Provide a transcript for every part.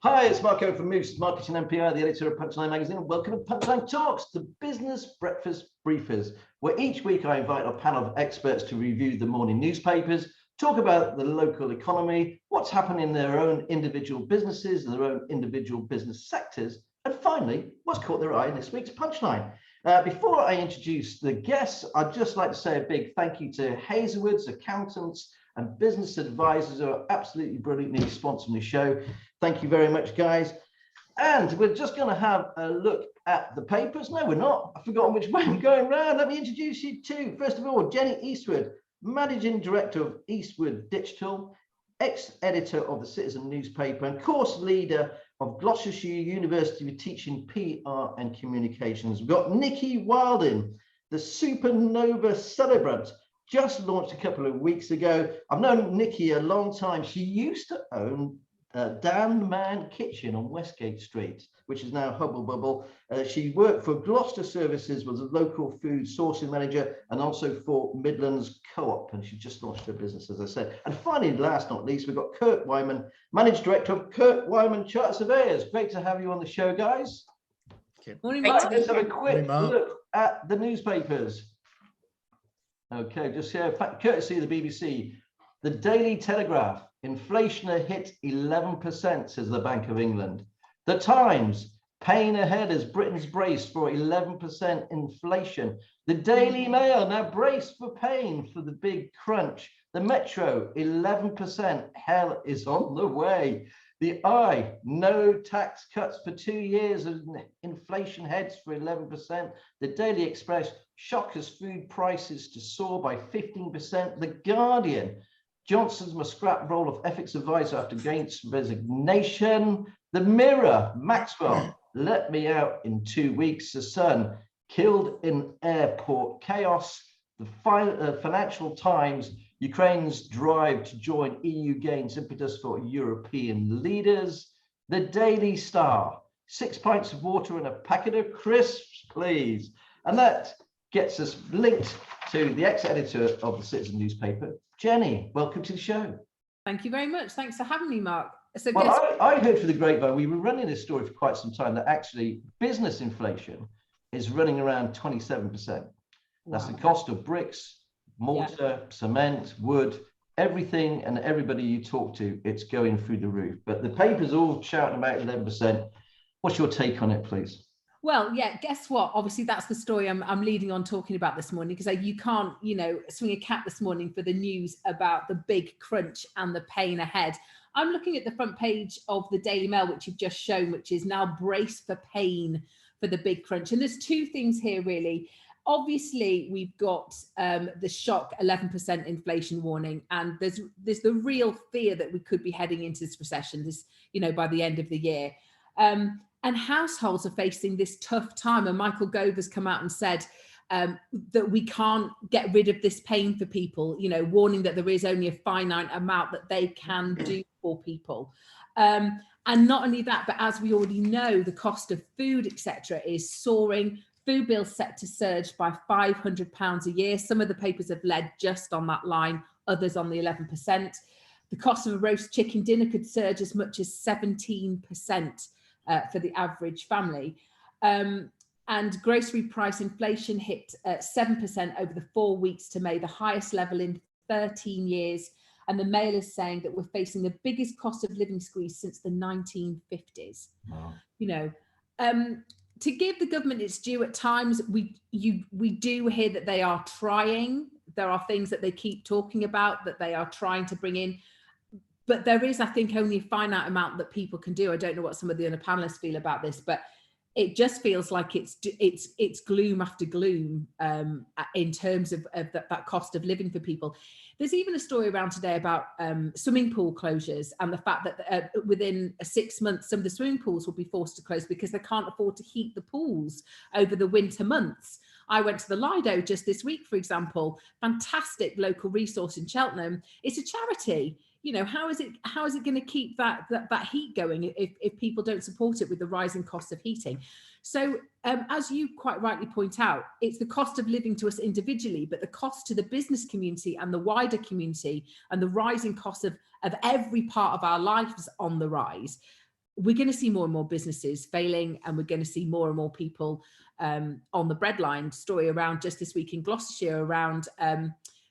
Hi, it's Mark Owen from Moose Marketing MPI, the editor of Punchline magazine, and welcome to Punchline Talks, the business breakfast briefers, where each week I invite a panel of experts to review the morning newspapers, talk about the local economy, what's happening in their own individual businesses, their own individual business sectors, and finally, what's caught their eye in this week's Punchline. Before I introduce the guests, I'd just like to say a big thank you to Hazelwood's accountants and business advisors who are absolutely brilliantly sponsoring the show. Thank you very much, guys. And we're just going to have a look at the papers. No, we're not. I've forgotten which way I'm going round. Let me introduce you to, first of all, Jenny Eastwood, Managing Director of Eastwood Digital, ex-editor of the Citizen newspaper and course leader of Gloucestershire University with teaching PR and communications. We've got Nicky Wildin, the supernova celebrant, just launched a couple of weeks ago. I've known Nicky a long time. She used to own Dan Man Kitchen on Westgate Street, which is now Hubble Bubble. She worked for Gloucester Services, was a local food sourcing manager, and also for Midlands Co-op, and she just launched her business, as I said. And finally, last not least, we've got Kurt Wyman, Managing Director of Kurt Wyman Chartered Surveyors. Great to have you on the show, guys. Morning, Mark. Let's have a quick look at the newspapers. Okay, just here, courtesy of the BBC. The Daily Telegraph, inflation hit 11%, says the Bank of England. The Times, pain ahead as Britain's braced for 11% inflation. The Daily Mail, now braced for pain for the big crunch. The Metro, 11%, hell is on the way. The Eye, no tax cuts for 2 years as inflation heads for 11%. The Daily Express, shock as food prices to soar by 15%. The Guardian, Johnson's must scrap role of ethics advisor after Gates' resignation. The Mirror, Maxwell, let me out in 2 weeks. The Sun, killed in airport chaos. The Financial Times, Ukraine's drive to join EU gains impetus for European leaders. The Daily Star, 6 pints of water and a packet of crisps, please. And that gets us linked to the ex-editor of the Citizen newspaper, Jenny. Welcome to the show. Thank you very much. Thanks for having me, Mark. So well, I heard through the grapevine, we were running this story for quite some time, that actually business inflation is running around 27%. That's the cost of bricks, mortar, cement, wood, everything and everybody you talk to, it's going through the roof. But the paper's all shouting about 11%. What's your take on it, please? Well, yeah, guess what? Obviously, that's the story I'm leading on talking about this morning, because you can't, swing a cat this morning for the news about the big crunch and the pain ahead. I'm looking at the front page of the Daily Mail, which you've just shown, which is now brace for pain for the big crunch. And there's two things here, really. Obviously, we've got the shock 11% inflation warning, and there's the real fear that we could be heading into this recession, by the end of the year. And households are facing this tough time. And Michael Gove has come out and said that we can't get rid of this pain for people, warning that there is only a finite amount that they can do for people. And not only that, but as we already know, the cost of food, etc., is soaring. Food bills set to surge by £500 a year. Some of the papers have led just on that line, others on the 11%. The cost of a roast chicken dinner could surge as much as 17%. For the average family. And grocery price inflation hit 7% over the 4 weeks to May, the highest level in 13 years. And the Mail is saying that we're facing the biggest cost of living squeeze since the 1950s. Wow. To give the government its due, at times we do hear that they are trying. There are things that they keep talking about that they are trying to bring in. But there is, I think, only a finite amount that people can do. I don't know what some of the other panelists feel about this, but it just feels like it's gloom after gloom in terms of that cost of living for people. There's even a story around today about swimming pool closures and the fact that within 6 months, some of the swimming pools will be forced to close because they can't afford to heat the pools over the winter months. I went to the Lido just this week, for example, fantastic local resource in Cheltenham. It's a charity. How is it going to keep that heat going if people don't support it with the rising cost of heating? So as you quite rightly point out, it's the cost of living to us individually, but the cost to the business community and the wider community and the rising cost of every part of our lives on the rise. we're going to see more and more businesses failing, and we're going to see more and more people on the breadline. Story around just this week in Gloucestershire around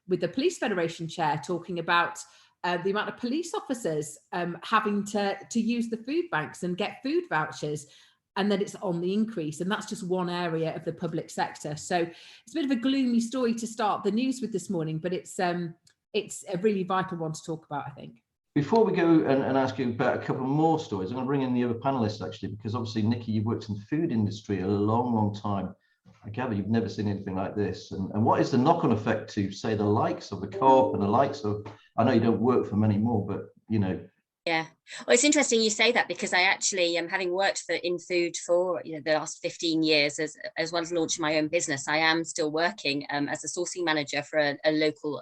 with the Police Federation chair talking about the amount of police officers having to use the food banks and get food vouchers, and that it's on the increase. And that's just one area of the public sector. So it's a bit of a gloomy story to start the news with this morning, but it's a really vital one to talk about, I think. Before we go and ask you about a couple more stories, I'm going to bring in the other panelists, actually, because obviously, Nicky, you've worked in the food industry a long, long time. I gather you've never seen anything like this. And what is the knock-on effect to, say, the likes of the Co-op and the likes of, I know you don't work for them anymore, but, you know. Yeah, well, it's interesting you say that, because I actually am, having worked in food for the last 15 years, as well as launching my own business, I am still working as a sourcing manager for a local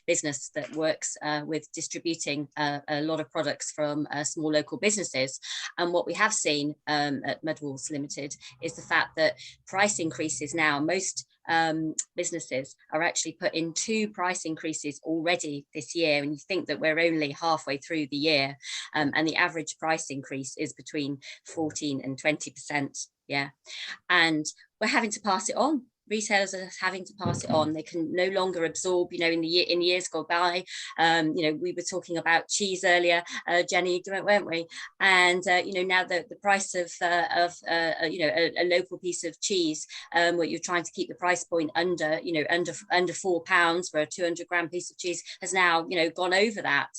business that works with distributing a lot of products from small local businesses. And what we have seen at Mudwalls Limited is the fact that price increases now, most businesses are actually put in 2 price increases already this year, and you think that we're only halfway through the year, and the average price increase is between 14 and 20%. Yeah, and we're having to pass it on. Retailers are having to pass it on. They can no longer absorb, in years go by. We were talking about cheese earlier, Jenny, weren't we? And now the price of a local piece of cheese, where you're trying to keep the price point under £4 for a 200-gram piece of cheese, has now gone over that.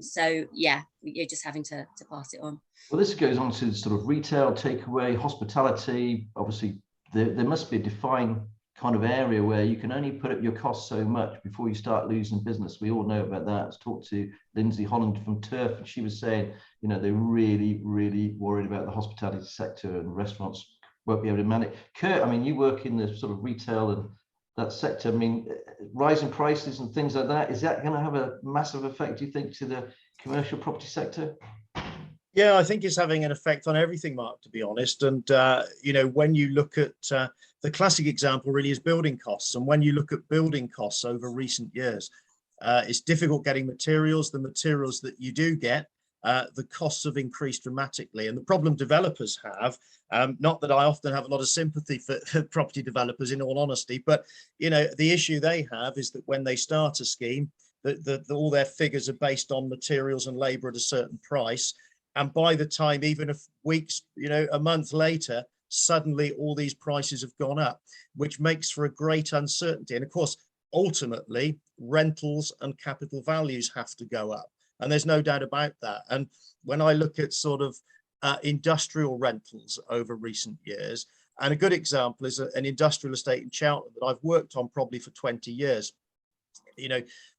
So yeah, you're just having to pass it on. Well, this goes on to sort of retail, takeaway, hospitality. Obviously, there must be a defined kind of area where you can only put up your costs so much before you start losing business. We all know about that. I talked to Lindsay Holland from Turf, and she was saying, they're really, really worried about the hospitality sector, and restaurants won't be able to manage. Kurt, I mean, you work in the sort of retail and that sector. I mean, rising prices and things like that, is that going to have a massive effect, do you think, to the commercial property sector? Yeah, I think it's having an effect on everything, Mark, to be honest. And, when you look at the classic example really is building costs. And when you look at building costs over recent years, it's difficult getting materials. The materials that you do get, the costs have increased dramatically. And the problem developers have, not that I often have a lot of sympathy for property developers, in all honesty, but, the issue they have is that when they start a scheme, all their figures are based on materials and labour at a certain price. And by the time, even weeks, a month later, suddenly all these prices have gone up, which makes for a great uncertainty. And of course, ultimately, rentals and capital values have to go up. And there's no doubt about that. And when I look at sort of industrial rentals over recent years, and a good example is an industrial estate in Cheltenham that I've worked on probably for 20 years.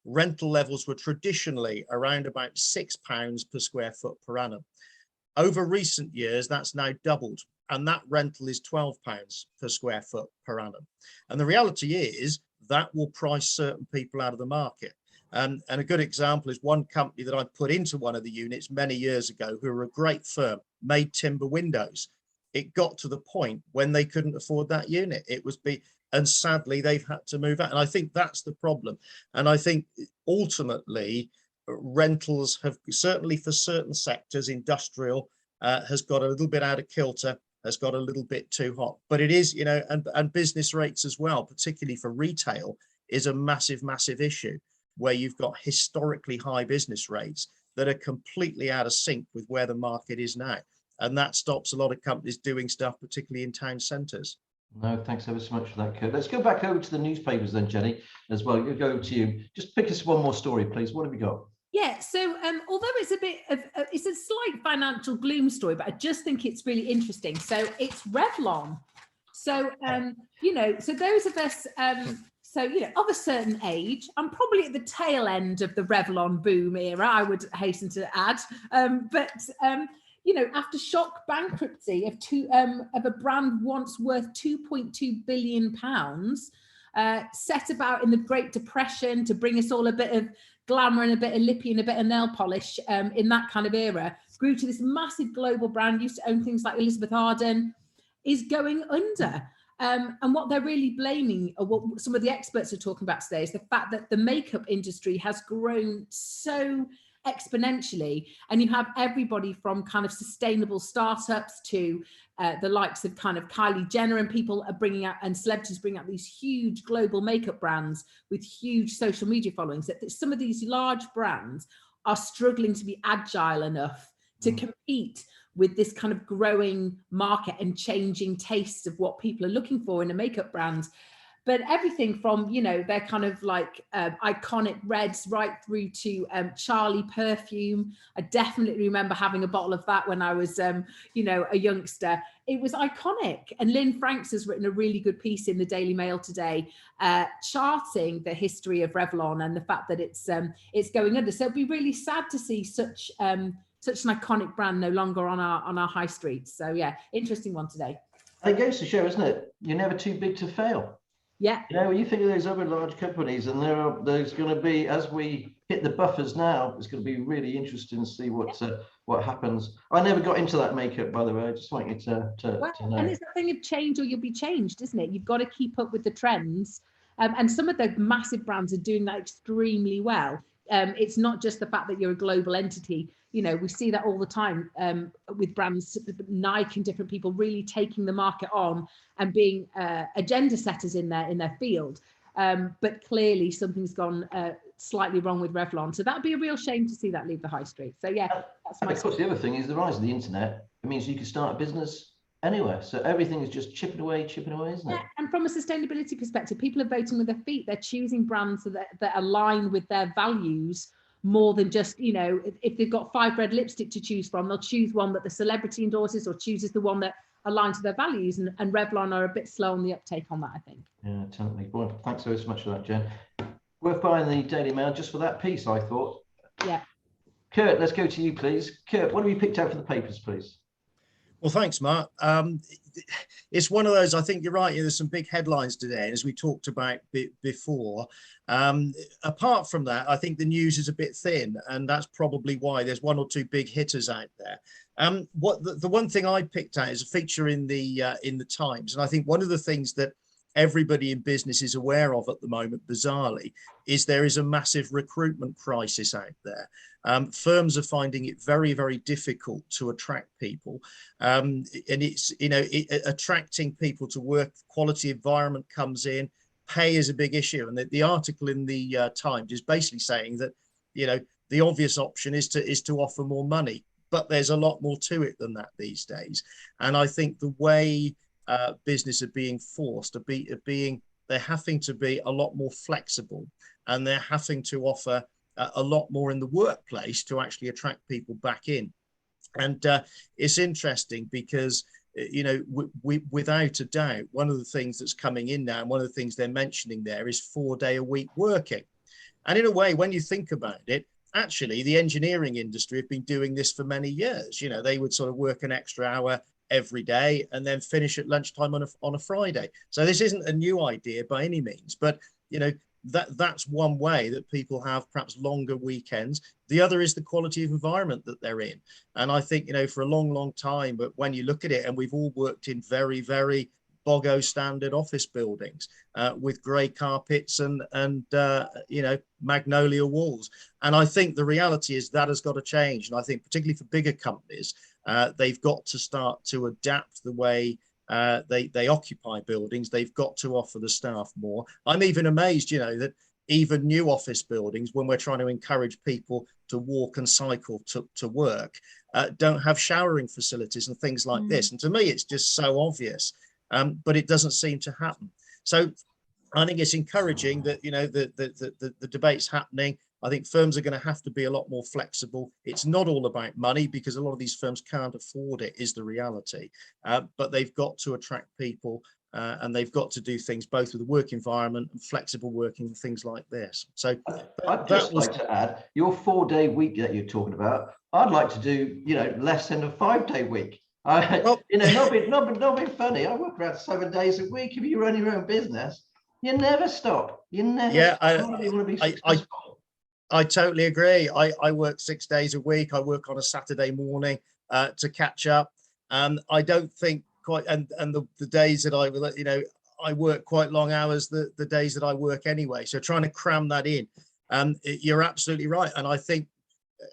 Rental levels were traditionally around about £6 per square foot per annum. Over recent years, that's now doubled, and that rental is £12 per square foot per annum. And the reality is that will price certain people out of the market. And a good example is one company that I put into one of the units many years ago, who are a great firm, made timber windows. It got to the point when they couldn't afford that unit. And sadly, they've had to move out. And I think that's the problem. And I think ultimately, rentals have, certainly for certain sectors, industrial has got a little bit out of kilter, has got a little bit too hot. But it is, and business rates as well, particularly for retail, is a massive, massive issue, where you've got historically high business rates that are completely out of sync with where the market is now. And that stops a lot of companies doing stuff, particularly in town centres. No, thanks ever so much for that, Kurt. Let's go back over to the newspapers then, Jenny, as well. You'll go to you. Just pick us one more story, please. What have you got? Yeah, so although it's a bit of it's a slight financial gloom story, but I just think it's really interesting. So it's Revlon. So so those of us of a certain age, I'm probably at the tail end of the Revlon boom era, I would hasten to add. After shock bankruptcy of a brand once worth £2.2 billion, set about in the Great Depression to bring us all a bit of glamour and a bit of lippy and a bit of nail polish in that kind of era, grew to this massive global brand, used to own things like Elizabeth Arden, is going under. And what they're really blaming, or what some of the experts are talking about today, is the fact that the makeup industry has grown so exponentially. And you have everybody from kind of sustainable startups to the likes of kind of Kylie Jenner, and people are bringing out, and celebrities bring out these huge global makeup brands with huge social media followings, that some of these large brands are struggling to be agile enough to compete with this kind of growing market and changing tastes of what people are looking for in a makeup brand. But everything from, you know, they're kind of like iconic reds right through to Charlie perfume. I definitely remember having a bottle of that when I was, you know, a youngster. It was iconic. And Lynn Franks has written a really good piece in the Daily Mail today, charting the history of Revlon and the fact that it's going under. So it'd be really sad to see such an iconic brand no longer on our high streets. So yeah, interesting one today. It goes to show, isn't it? You're never too big to fail. Yeah. You know, when you think of those other large companies, and there's going to be, as we hit the buffers now, it's going to be really interesting to see what happens. I never got into that makeup, by the way. I just want you to know. And it's that thing of change or you'll be changed, isn't it? You've got to keep up with the trends. And some of the massive brands are doing that extremely well. It's not just the fact that you're a global entity. You know, we see that all the time with brands, Nike and different people really taking the market on and being agenda setters in their field. But clearly something's gone slightly wrong with Revlon. So that'd be a real shame to see that leave the high street. So yeah, that's my. Of course, the other thing is the rise of the internet. It means you can start a business anywhere. So everything is just chipping away, isn't it? And from a sustainability perspective, people are voting with their feet. They're choosing brands that align with their values more than just, you know, if they've got 5 red lipstick to choose from, they'll choose one that the celebrity endorses or chooses the one that aligns with their values. And Revlon are a bit slow on the uptake on that, I think. Yeah, totally. Well, thanks so much for that, Jen. Worth buying the Daily Mail just for that piece, I thought. Yeah. Kurt, let's go to you, please. Kurt, what have you picked out for the papers, please? Well, thanks, Mark. It's one of those, I think you're right, there's some big headlines today, as we talked about before. Apart from that, I think the news is a bit thin, and that's probably why there's 1 or 2 big hitters out there. What the one thing I picked out is a feature in the Times, and I think one of the things that everybody in business is aware of at the moment, bizarrely, is there is a massive recruitment crisis out there. Firms are finding it very, very difficult to attract people. And it's, you know, attracting people to work, quality environment comes in, pay is a big issue. And the article in the Times is basically saying that, you know, the obvious option is to offer more money, but there's a lot more to it than that these days. And I think the way business are being forced they're having to be a lot more flexible, and they're having to offer a lot more in the workplace to actually attract people back in. And it's interesting because, you know, without a doubt, one of the things that's coming in now, and one of the things they're mentioning there, is 4-day-a-week working. And in a way, when you think about it, actually, the engineering industry have been doing this for many years. You know, they would sort of work an extra hour every day and then finish at lunchtime on a Friday. So this isn't a new idea by any means, but, you know, that's one way that people have perhaps longer weekends. The other is the quality of environment that they're in. And I think, you know, for a long time, but when you look at it, and we've all worked in very, very Bogo standard office buildings with grey carpets and you know, magnolia walls. And I think the reality is that has got to change. And I think particularly for bigger companies, they've got to start to adapt the way they occupy buildings. They've got to offer the staff more. I'm even amazed, you know, that even new office buildings, when we're trying to encourage people to walk and cycle to work, don't have showering facilities and things like this. And to me, it's just so obvious, but it doesn't seem to happen. So I think it's encouraging that, you know, the debate's happening. I think firms are going to have to be a lot more flexible. It's not all about money, because a lot of these firms can't afford it, is the reality. But they've got to attract people, and they've got to do things both with the work environment and flexible working and things like this. So I'd just like to add, your 4-day week that you're talking about, I'd like to do, you know, less than a 5-day week. You know, not being funny. I work around 7 days a week. If you run your own business, you never stop. You never. Yeah, stop. You want to be successful. I totally agree. I work 6 days a week. I work on a Saturday morning to catch up. I don't think quite, and the days that I work quite long hours, the days that I work anyway. So trying to cram that in, you're absolutely right. And I think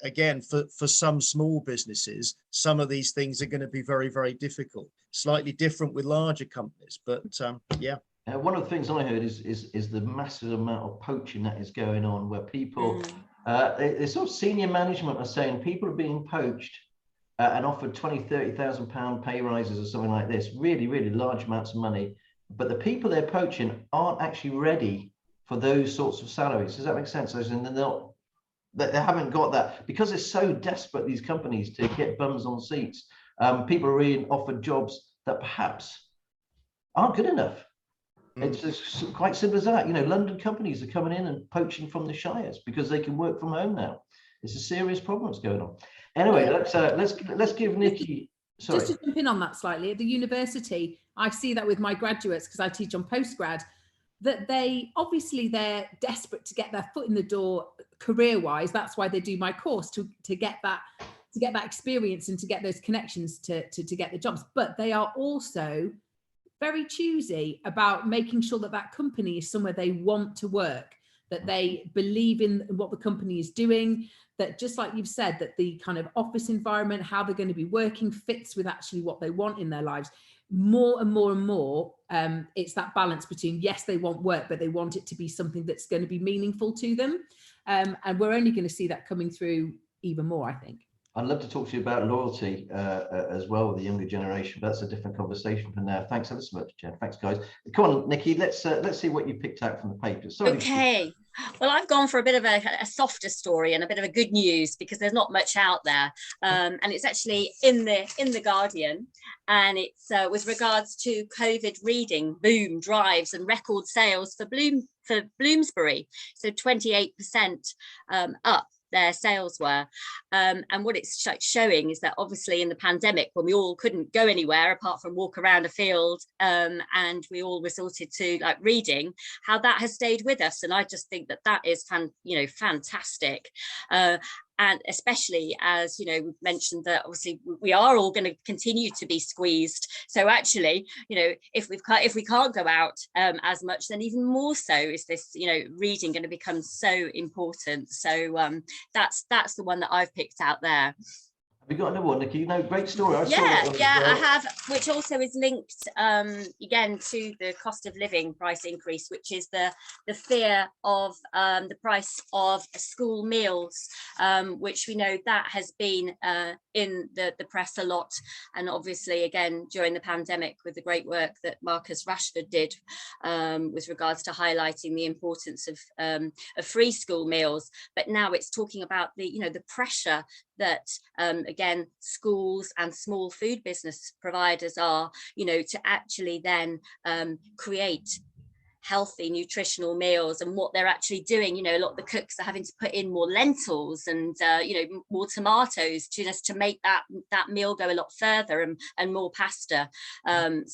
again, for some small businesses, some of these things are going to be very, very difficult. Slightly different with larger companies, but yeah. One of the things I heard is the massive amount of poaching that is going on, where people, it's sort of senior management are saying people are being poached and offered 20, 30,000 pound pay rises or something like this, really, really large amounts of money. But the people they're poaching aren't actually ready for those sorts of salaries. Does that make sense? As in, they haven't got that, because they're so desperate, these companies, to get bums on seats. People are being offered jobs that perhaps aren't good enough. It's just quite simple as that. You know, London companies are coming in and poaching from the shires because they can work from home now. It's a serious problem that's going on. Anyway, let's give Nicky. Sorry. Just to jump in on that slightly, at the university, I see that with my graduates, because I teach on postgrad, that they're desperate to get their foot in the door career-wise. That's why they do my course, to get that experience and to get those connections to get the jobs. But they are also very choosy about making sure that company is somewhere they want to work, that they believe in what the company is doing, that, just like you've said, that the kind of office environment, how they're going to be working, fits with actually what they want in their lives. More and more and more, it's that balance between, yes, they want work, but they want it to be something that's going to be meaningful to them. And we're only going to see that coming through even more, I think. I'd love to talk to you about loyalty as well with the younger generation, but that's a different conversation for now. Thanks ever so much, Jen. Thanks, guys. Come on, Nicky, let's see what you picked out from the papers. Sorry. Okay. Well, I've gone for a bit of a softer story and a bit of a good news, because there's not much out there, and it's actually in the Guardian, and it's with regards to COVID reading boom drives and record sales for Bloomsbury, so 28% up their sales were, and what it's showing is that obviously in the pandemic, when we all couldn't go anywhere apart from walk around a field, and we all resorted to like reading, how that has stayed with us. And I just think that is fantastic. And especially as, you know, we've mentioned that obviously we are all going to continue to be squeezed. So actually, you know, if we can't go out as much, then even more so is this, you know, reading going to become so important. So that's the one that I've picked out there. Have you got another one, Nicky? No, great story. I have, which also is linked again to the cost of living price increase, which is the fear of the price of school meals, which we know that has been in the press a lot. And obviously, again, during the pandemic, with the great work that Marcus Rashford did with regards to highlighting the importance of free school meals. But now it's talking about the pressure that again, schools and small food business providers are, to actually then create healthy nutritional meals, and what they're actually doing. A lot of the cooks are having to put in more lentils and more tomatoes to make that meal go a lot further, and more pasta. That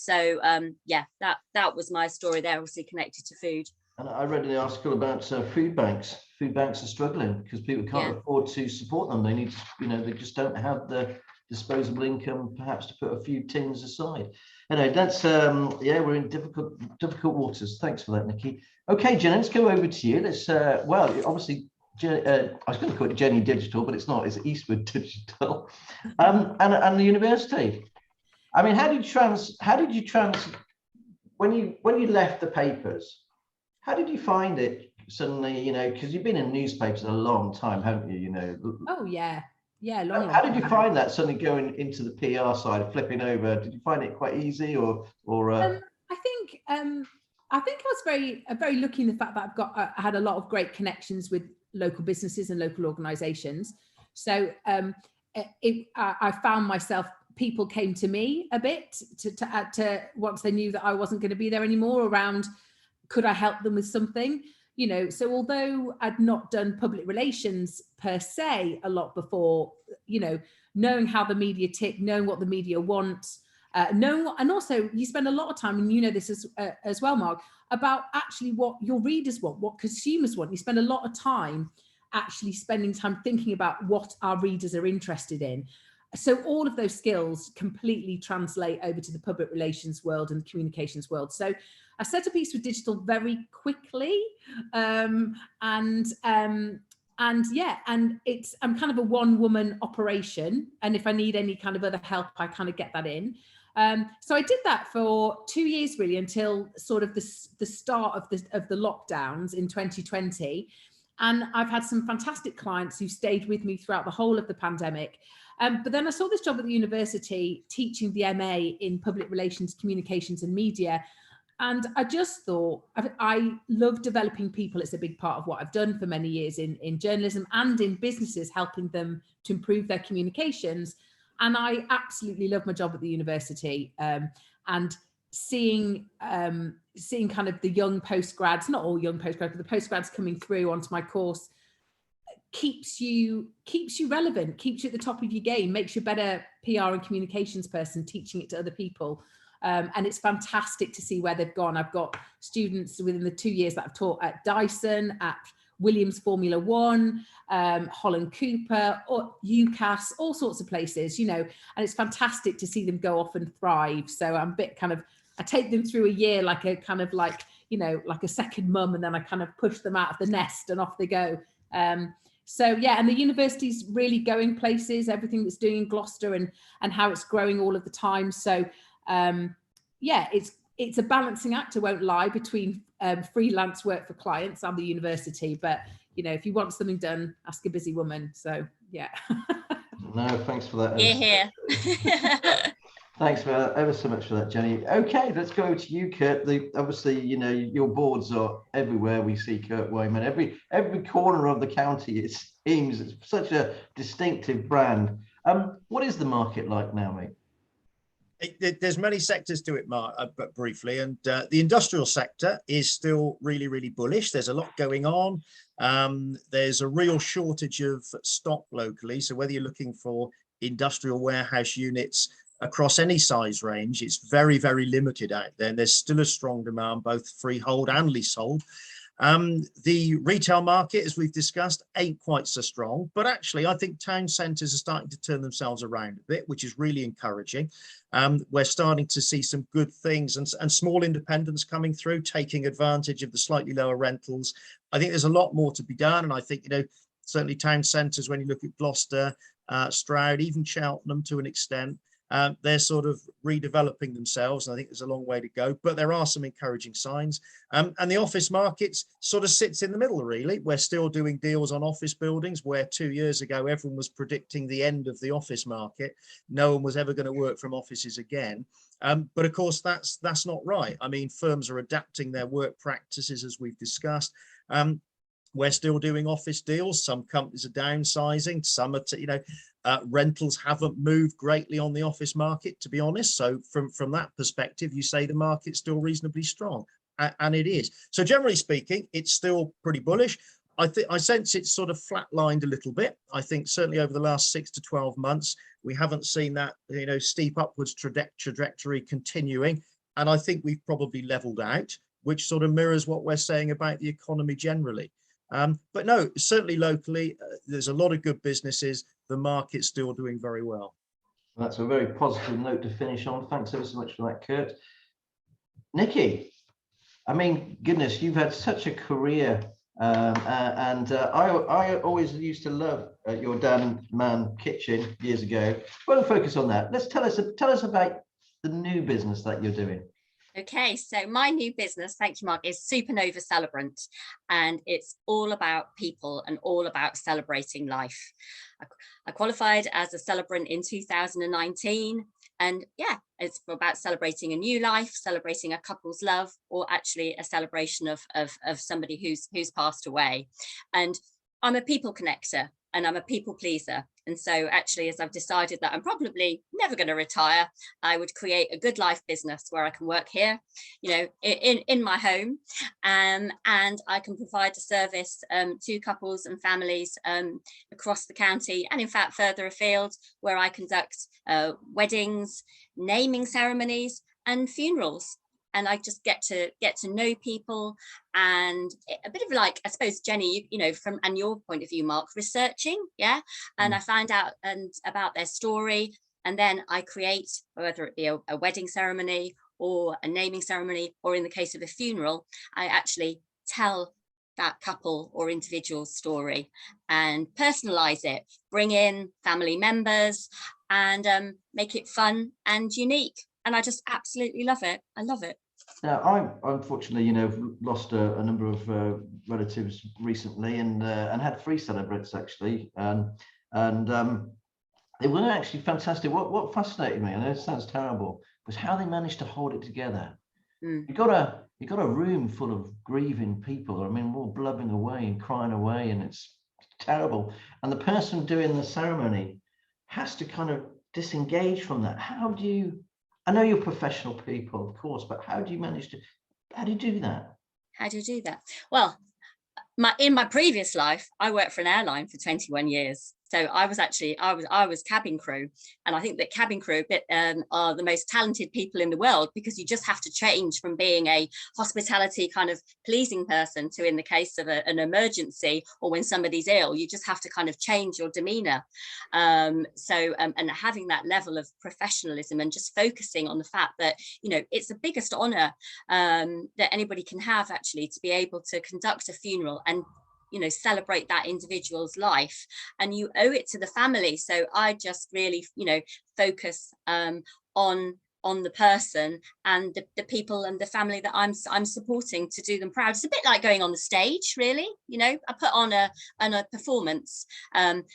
was my story there, obviously connected to food. And I read an article about food banks. Food banks are struggling because people can't afford to support them. They need to, they just don't have the disposable income, perhaps, to put a few tins aside. Anyway, that's we're in difficult waters. Thanks for that, Nicky. Okay, Jen, let's go over to you. Let's obviously, I was going to call it Jenny Digital, but it's not. It's Eastwood Digital, and the university. I mean, how did you when you left the papers? How did you find it suddenly, because you've been in newspapers a long time, haven't you, Oh, yeah. Yeah, long How did you find that suddenly going into the PR side, flipping over? Did you find it quite easy or I think I was very lucky in the fact that I had a lot of great connections with local businesses and local organisations. So I found myself, people came to me a bit to once they knew that I wasn't going to be there anymore, around could I help them with something, so although I'd not done public relations per se a lot before, knowing how the media tick, knowing what the media wants, and also you spend a lot of time, and this as well, Mark, about actually what your readers want, what consumers want. You spend a lot of time actually spending time thinking about what our readers are interested in. So all of those skills completely translate over to the public relations world and the communications world. So I set up Eastwood Digital very quickly, and And yeah, and I'm kind of a one-woman operation, and if I need any kind of other help, I kind of get that in. So I did that for 2 years really, until sort of the start of the lockdowns in 2020. And I've had some fantastic clients who stayed with me throughout the whole of the pandemic. But then I saw this job at the university teaching the MA in public relations, communications and media. And I just thought, I love developing people. It's a big part of what I've done for many years in journalism and in businesses, helping them to improve their communications. And I absolutely love my job at the university, and seeing kind of the young postgrads, not all young postgrads, but the postgrads coming through onto my course, keeps you relevant, keeps you at the top of your game, makes you a better PR and communications person teaching it to other people. And it's fantastic to see where they've gone. I've got students within the 2 years that I've taught at Dyson, at Williams Formula One, Holland Cooper, or UCAS, all sorts of places, you know, and it's fantastic to see them go off and thrive. So I'm a bit kind of, I take them through a year like a kind of like, you know, like a second mum, and then I kind of push them out of the nest and off they go. So yeah, and the university's really going places, everything that's doing in Gloucester and how it's growing all of the time. So yeah, it's a balancing act, I won't lie, between freelance work for clients and the university. But, you know, if you want something done, ask a busy woman. So, yeah. No, thanks for that. Here. Thanks for ever so much for that, Jenny. Okay, let's go to you, Kurt. Obviously, you know, your boards are everywhere. We see Kurt Wyman every corner of the county. It seems it's such a distinctive brand. What is the market like now, mate? There's many sectors to it, Mark, but briefly, and the industrial sector is still really, really bullish. There's a lot going on. There's a real shortage of stock locally. So whether you're looking for industrial warehouse units across any size range, it's very, very limited out there. And there's still a strong demand, both freehold and leasehold. The retail market, as we've discussed, ain't quite so strong, but actually I think town centres are starting to turn themselves around a bit, which is really encouraging. We're starting to see some good things and small independents coming through, taking advantage of the slightly lower rentals. I think there's a lot more to be done, and I think, you know, certainly town centres, when you look at Gloucester, Stroud, even Cheltenham to an extent, they're sort of redeveloping themselves, and I think there's a long way to go, but there are some encouraging signs. And the office market sort of sits in the middle, really. We're still doing deals on office buildings where 2 years ago everyone was predicting the end of the office market. No one was ever going to work from offices again. But of course, that's not right. I mean, firms are adapting their work practices, as we've discussed. We're still doing office deals. Some companies are downsizing. Some are, rentals haven't moved greatly on the office market, to be honest. So from that perspective, you say the market's still reasonably strong, and it is. So generally speaking, it's still pretty bullish. I sense it's sort of flatlined a little bit. I think certainly over the last 6 to 12 months, we haven't seen that, you know, steep upwards trajectory continuing. And I think we've probably leveled out, which sort of mirrors what we're saying about the economy generally. But no, certainly locally, there's a lot of good businesses. The market's still doing very well. That's a very positive note to finish on. Thanks ever so much for that, Kurt. Nicky, I mean, goodness, you've had such a career, and I always used to love your Dan Man kitchen years ago. Won't focus on that. Let's tell us about the new business that you're doing. Okay, so my new business, thank you, Mark, is Supernova Celebrant, and it's all about people and all about celebrating life. I qualified as a celebrant in 2019, and yeah, it's about celebrating a new life, celebrating a couple's love, or actually a celebration of somebody who's passed away. And I'm a people connector, and I'm a people pleaser. And so actually, as I've decided that I'm probably never going to retire, I would create a good life business where I can work here, you know, in my home, and I can provide a service to couples and families across the county, and in fact further afield, where I conduct weddings, naming ceremonies and funerals. And I just get to know people, and a bit of like, I suppose, Jenny, you know, from and your point of view, Mark, researching, yeah. And I find out about their story, and then I create, whether it be a wedding ceremony or a naming ceremony, or in the case of a funeral, I actually tell that couple or individual story and personalize it, bring in family members, and make it fun and unique. And I just absolutely love it. I love it. Now, I unfortunately, lost a number of relatives recently, and had 3 celebrates actually, and they were actually fantastic. What fascinated me, I know it sounds terrible, was how they managed to hold it together. You got a room full of grieving people. I mean, all blubbing away and crying away, and it's terrible. And the person doing the ceremony has to kind of disengage from that. How do you? I know you're professional people, of course, but how do you do that? How do you do that? Well, in my previous life, I worked for an airline for 21 years. So I was cabin crew, and I think that cabin crew are the most talented people in the world, because you just have to change from being a hospitality kind of pleasing person to, in the case of an emergency or when somebody's ill, you just have to kind of change your demeanor. And having that level of professionalism and just focusing on the fact that, it's the biggest honor that anybody can have, actually, to be able to conduct a funeral and celebrate that individual's life, and you owe it to the family. So I just really focus on the person and the people and the family that I'm supporting, to do them proud. It's a bit like going on the stage, really. I put on a performance, and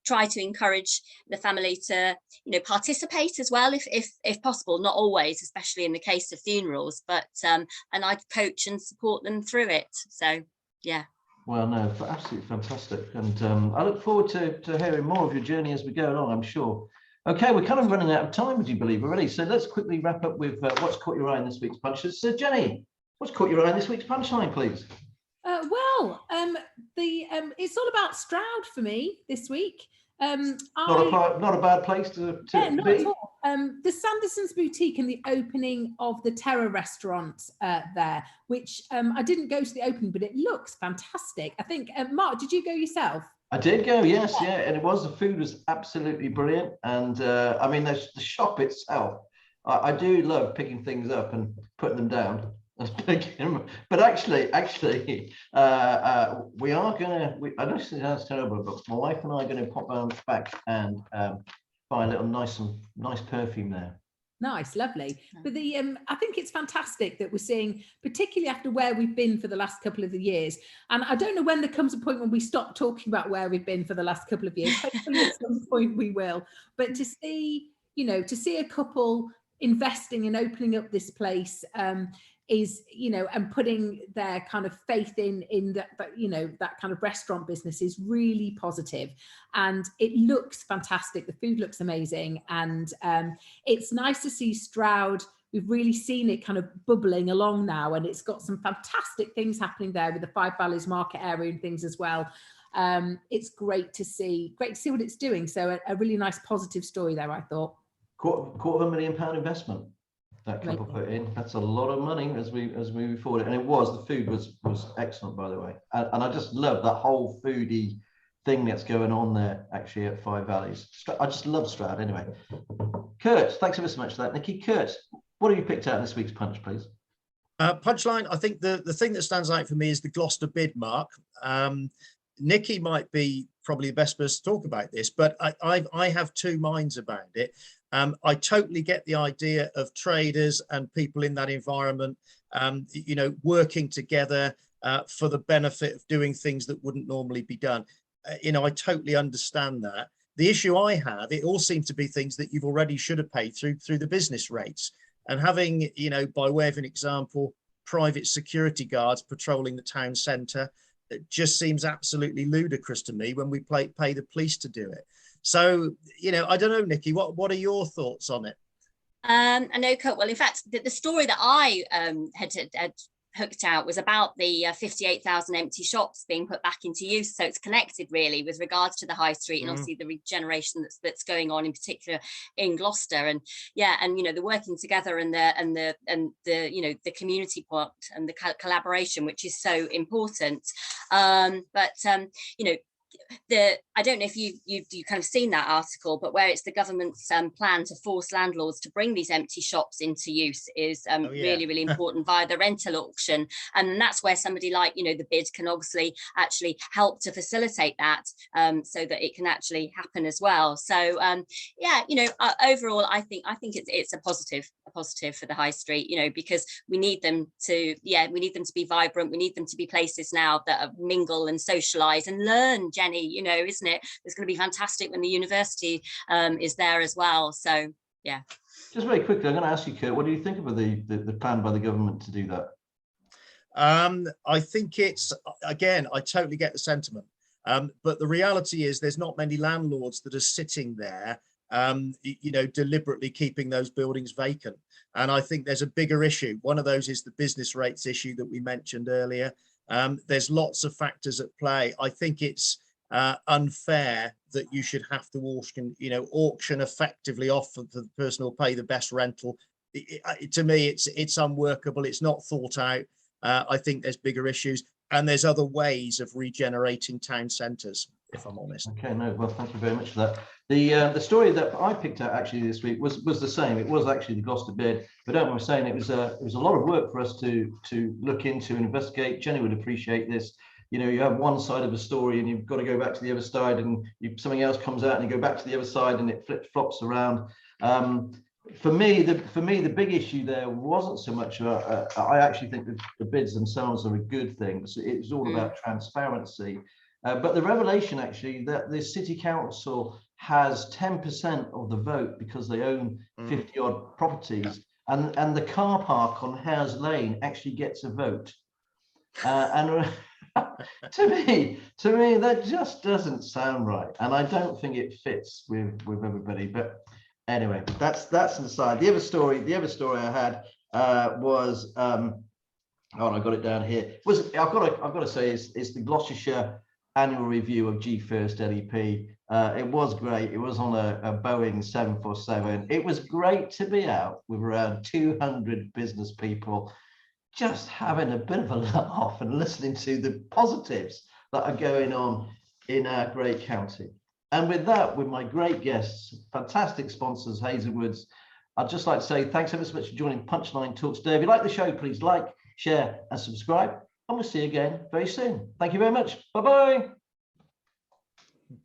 try to encourage the family to participate as well, if possible. Not always, especially in the case of funerals, but and I coach and support them through it. So yeah. Well, no, absolutely fantastic. And I look forward to hearing more of your journey as we go along, I'm sure. Okay, we're kind of running out of time, would you believe, already? So let's quickly wrap up with what's caught your eye in this week's punchline. So Jenny, what's caught your eye in this week's punchline, please? It's all about Stroud for me this week. Not a bad place to not be. at all. The Sanderson's Boutique and the opening of the Terror restaurant there, which I didn't go to the opening, but it looks fantastic. I think, Mark, did you go yourself? I did go, yes, yeah, and the food was absolutely brilliant. And I mean, the shop itself, I do love picking things up and putting them down. But actually, we are gonna. I know it sounds terrible, but my wife and I are going to pop back and buy a little nice perfume there. Nice, lovely. But I think it's fantastic that we're seeing, particularly after where we've been for the last couple of years. And I don't know when there comes a point when we stop talking about where we've been for the last couple of years. Hopefully at some point we will. But to see a couple investing and opening up this place is, and putting their kind of faith in that kind of restaurant business is really positive, and it looks fantastic. The food looks amazing, and it's nice to see Stroud. We've really seen it kind of bubbling along now, and it's got some fantastic things happening there with the Five Valleys market area and things as well. It's great to see what it's doing. So a really nice positive story there, I thought. £250,000 investment that couple put in. That's a lot of money as we move forward. And the food was excellent, by the way. And I just love that whole foodie thing that's going on there actually at Five Valleys. I just love Stroud anyway. Kurt, thanks ever so much for that. Nicky, Kurt, what have you picked out in this week's punch, please? Punchline, I think the thing that stands out for me is the Gloucester bid, Mark. Nicky might be probably the best person to talk about this, but I have two minds about it. I totally get the idea of traders and people in that environment, working together for the benefit of doing things that wouldn't normally be done. I totally understand that. The issue I have, it all seems to be things that you've already should have paid through the business rates. And having, by way of an example, private security guards patrolling the town centre, it just seems absolutely ludicrous to me when we pay the police to do it. So, I don't know, Nicky, what are your thoughts on it? I know, Kurt. Well, in fact, the story that I had hooked out was about the 58,000 empty shops being put back into use. So it's connected really with regards to the high street and obviously the regeneration that's going on in particular in Gloucester. And the working together and the community part and the collaboration, which is so important. I don't know if you kind of seen that article, but where it's the government's plan to force landlords to bring these empty shops into use is really important via the rental auction. And that's where somebody like, the bid can obviously actually help to facilitate that, so that it can actually happen as well. So overall, I think it's a positive for the high street, because we need them to be vibrant. We need them to be places now that mingle and socialize and learn, Jenny, isn't it? It's going to be fantastic when the university is there as well. So, yeah. Just very quickly, I'm going to ask you, Kurt, what do you think of the plan by the government to do that? I think it's, again, I totally get the sentiment. But the reality is there's not many landlords that are sitting there, deliberately keeping those buildings vacant. And I think there's a bigger issue. One of those is the business rates issue that we mentioned earlier. There's lots of factors at play. I think it's unfair that you should have to auction effectively off for the person who'll pay the best rental. To me, it's unworkable. It's not thought out. I think there's bigger issues, and there's other ways of regenerating town centres, if I'm honest. Okay, no, well, thank you very much for that. The story that I picked out actually this week was the same. It was actually the Gloucester bid, but don't mind saying it was a lot of work for us to look into and investigate. Jenny would appreciate this. You have one side of a story and you've got to go back to the other side, and something else comes out and you go back to the other side and it flip-flops around. For me, the big issue there wasn't so much. I actually think that the bids themselves are a good thing. It's all about transparency. But the revelation actually that the city council has 10% of the vote because they own 50 odd properties, and the car park on Hares Lane actually gets a vote. And to me, that just doesn't sound right, and I don't think it fits with everybody. But anyway, that's an aside. The other story I had was I got it down here. I've got to say it's the Gloucestershire annual review of G First LEP. It was great. It was on a Boeing 747. It was great to be out with around 200 business people, just having a bit of a laugh and listening to the positives that are going on in our great county. And with that, with my great guests, fantastic sponsors, Hazelwoods, I'd just like to say thanks ever so much for joining Punchline Talks today. If you like the show, please like, share and subscribe. And we'll see you again very soon. Thank you very much. Bye-bye.